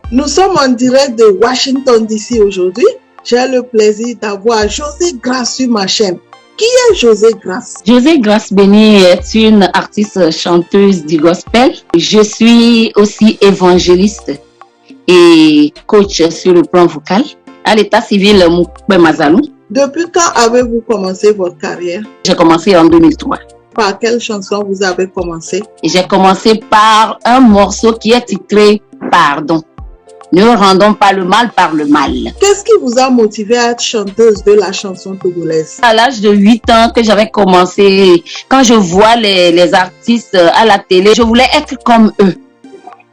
Nous sommes en direct de Washington DC aujourd'hui. J'ai le plaisir d'avoir José Grace sur ma chaîne. Qui est José Grace? José Grace Béni est une artiste chanteuse du gospel. Je suis aussi évangéliste et coach sur le plan vocal à l'état civil Moukbe Mazalou. Depuis quand avez-vous commencé votre carrière? J'ai commencé en 2003. Par quelle chanson vous avez commencé? J'ai commencé par un morceau qui est titré Pardon. Ne rendons pas le mal par le mal. Qu'est-ce qui vous a motivé à être chanteuse de la chanson togolaise? À l'âge de 8 ans que j'avais commencé, quand je vois les artistes à la télé, je voulais être comme eux.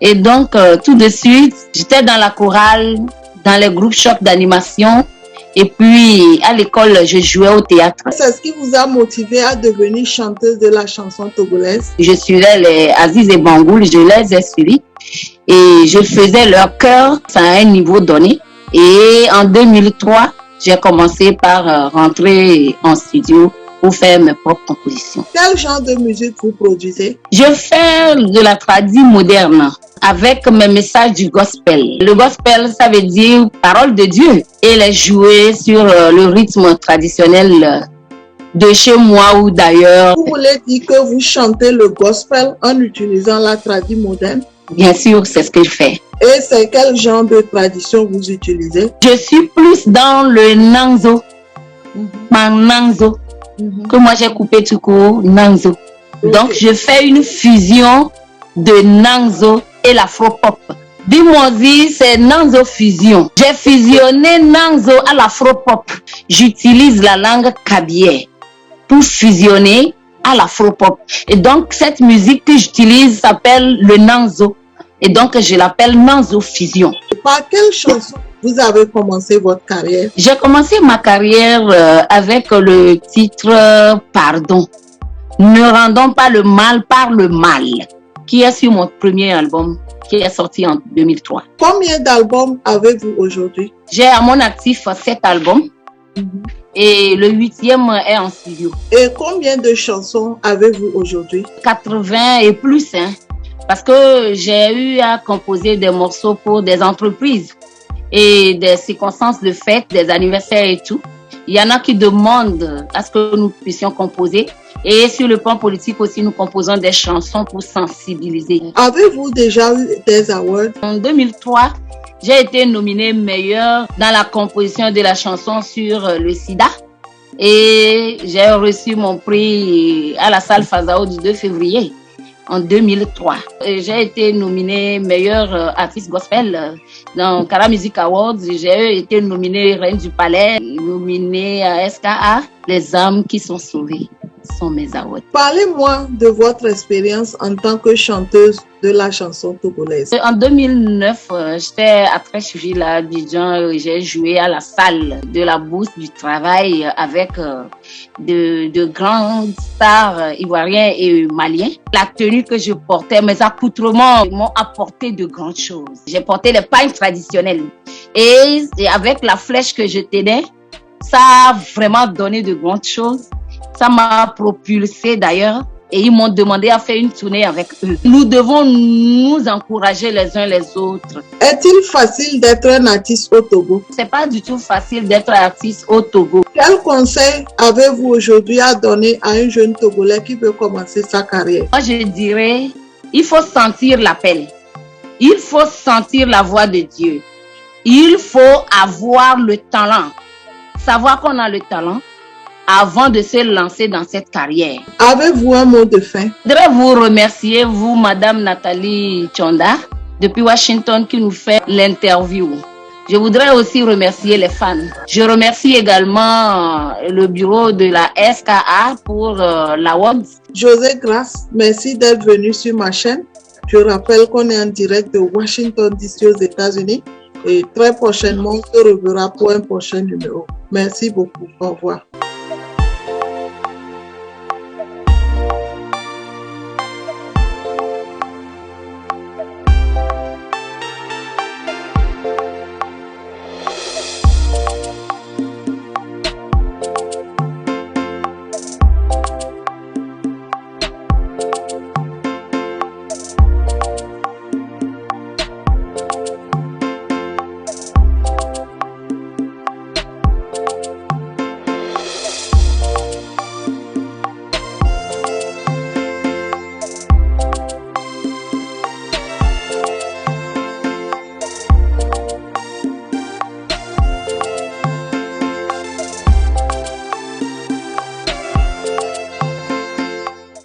Et donc, tout de suite, j'étais dans la chorale, dans les groupes chocs d'animation. Et puis, à l'école, je jouais au théâtre. C'est ce qui vous a motivé à devenir chanteuse de la chanson togolaise? Je suivais les Aziz et Bangoul, je les ai suivis. Et je faisais leur chœur à un niveau donné. Et en 2003, j'ai commencé par rentrer en studio pour faire mes propres compositions. Quel genre de musique vous produisez? Je fais de la tradition moderne avec mes messages du gospel. Le gospel, ça veut dire parole de Dieu. Et les jouer sur le rythme traditionnel de chez moi ou d'ailleurs. Vous voulez dire que vous chantez le gospel en utilisant la tradition moderne? Bien sûr, c'est ce que je fais. Et c'est quel genre de tradition vous utilisez? Je suis plus dans le Nanzo. Nanzo. Que moi j'ai coupé tout court, Nanzo. Donc je fais une fusion de Nanzo et l'afro-pop. Bimozi, c'est Nanzo fusion. J'ai fusionné Nanzo à l'afro-pop. J'utilise la langue kabyère pour fusionner à l'afro-pop. Et donc cette musique que j'utilise s'appelle le Nanzo. Et donc je l'appelle Nanzo fusion. Par quelle chanson vous avez commencé votre carrière? J'ai commencé ma carrière avec le titre Pardon. Ne rendons pas le mal par le mal, qui est sur mon premier album, qui est sorti en 2003. Combien d'albums avez-vous aujourd'hui? J'ai à mon actif 7 albums et le 8e est en studio. Et combien de chansons avez-vous aujourd'hui? 80 et plus, hein, parce que j'ai eu à composer des morceaux pour des entreprises et des circonstances de fête, des anniversaires et tout. Il y en a qui demandent à ce que nous puissions composer. Et sur le plan politique aussi, nous composons des chansons pour sensibiliser. Avez-vous déjà eu des awards? En 2003, j'ai été nominée meilleure dans la composition de la chanson sur le sida. Et j'ai reçu mon prix à la salle Fazao du 2 février. En 2003. J'ai été nominée meilleure artiste gospel dans Kara Music Awards. J'ai été nominée Reine du Palais, nominée à SKA. Les âmes qui sont sauvées sont mes awards. Parlez-moi de votre expérience en tant que chanteuse de la chanson togolaise. En 2009, j'étais à Trècheville à Abidjan. J'ai joué à la salle de la Bourse du Travail avec de grandes stars ivoiriens et maliens. La tenue que je portais, mes accoutrements m'ont apporté de grandes choses. J'ai porté les pailles traditionnelles et avec la flèche que je tenais, ça a vraiment donné de grandes choses. Ça m'a propulsé d'ailleurs et ils m'ont demandé à faire une tournée avec eux. Nous devons nous encourager les uns les autres. Est-il facile d'être un artiste au Togo? C'est pas du tout facile d'être artiste au Togo. Quel conseil avez-vous aujourd'hui à donner à un jeune Togolais qui veut commencer sa carrière? Moi, je dirais, il faut sentir l'appel. Il faut sentir la voix de Dieu. Il faut avoir le talent. Savoir qu'on a le talent avant de se lancer dans cette carrière. Avez-vous un mot de fin? Je voudrais vous remercier, vous, Madame Nathalie Tchonda, depuis Washington, qui nous fait l'interview. Je voudrais aussi remercier les fans. Je remercie également le bureau de la SKA pour l'award. José Grace, merci d'être venu sur ma chaîne. Je rappelle qu'on est en direct de Washington DC aux États-Unis et très prochainement on se reverra pour un prochain numéro. Merci beaucoup. Au revoir.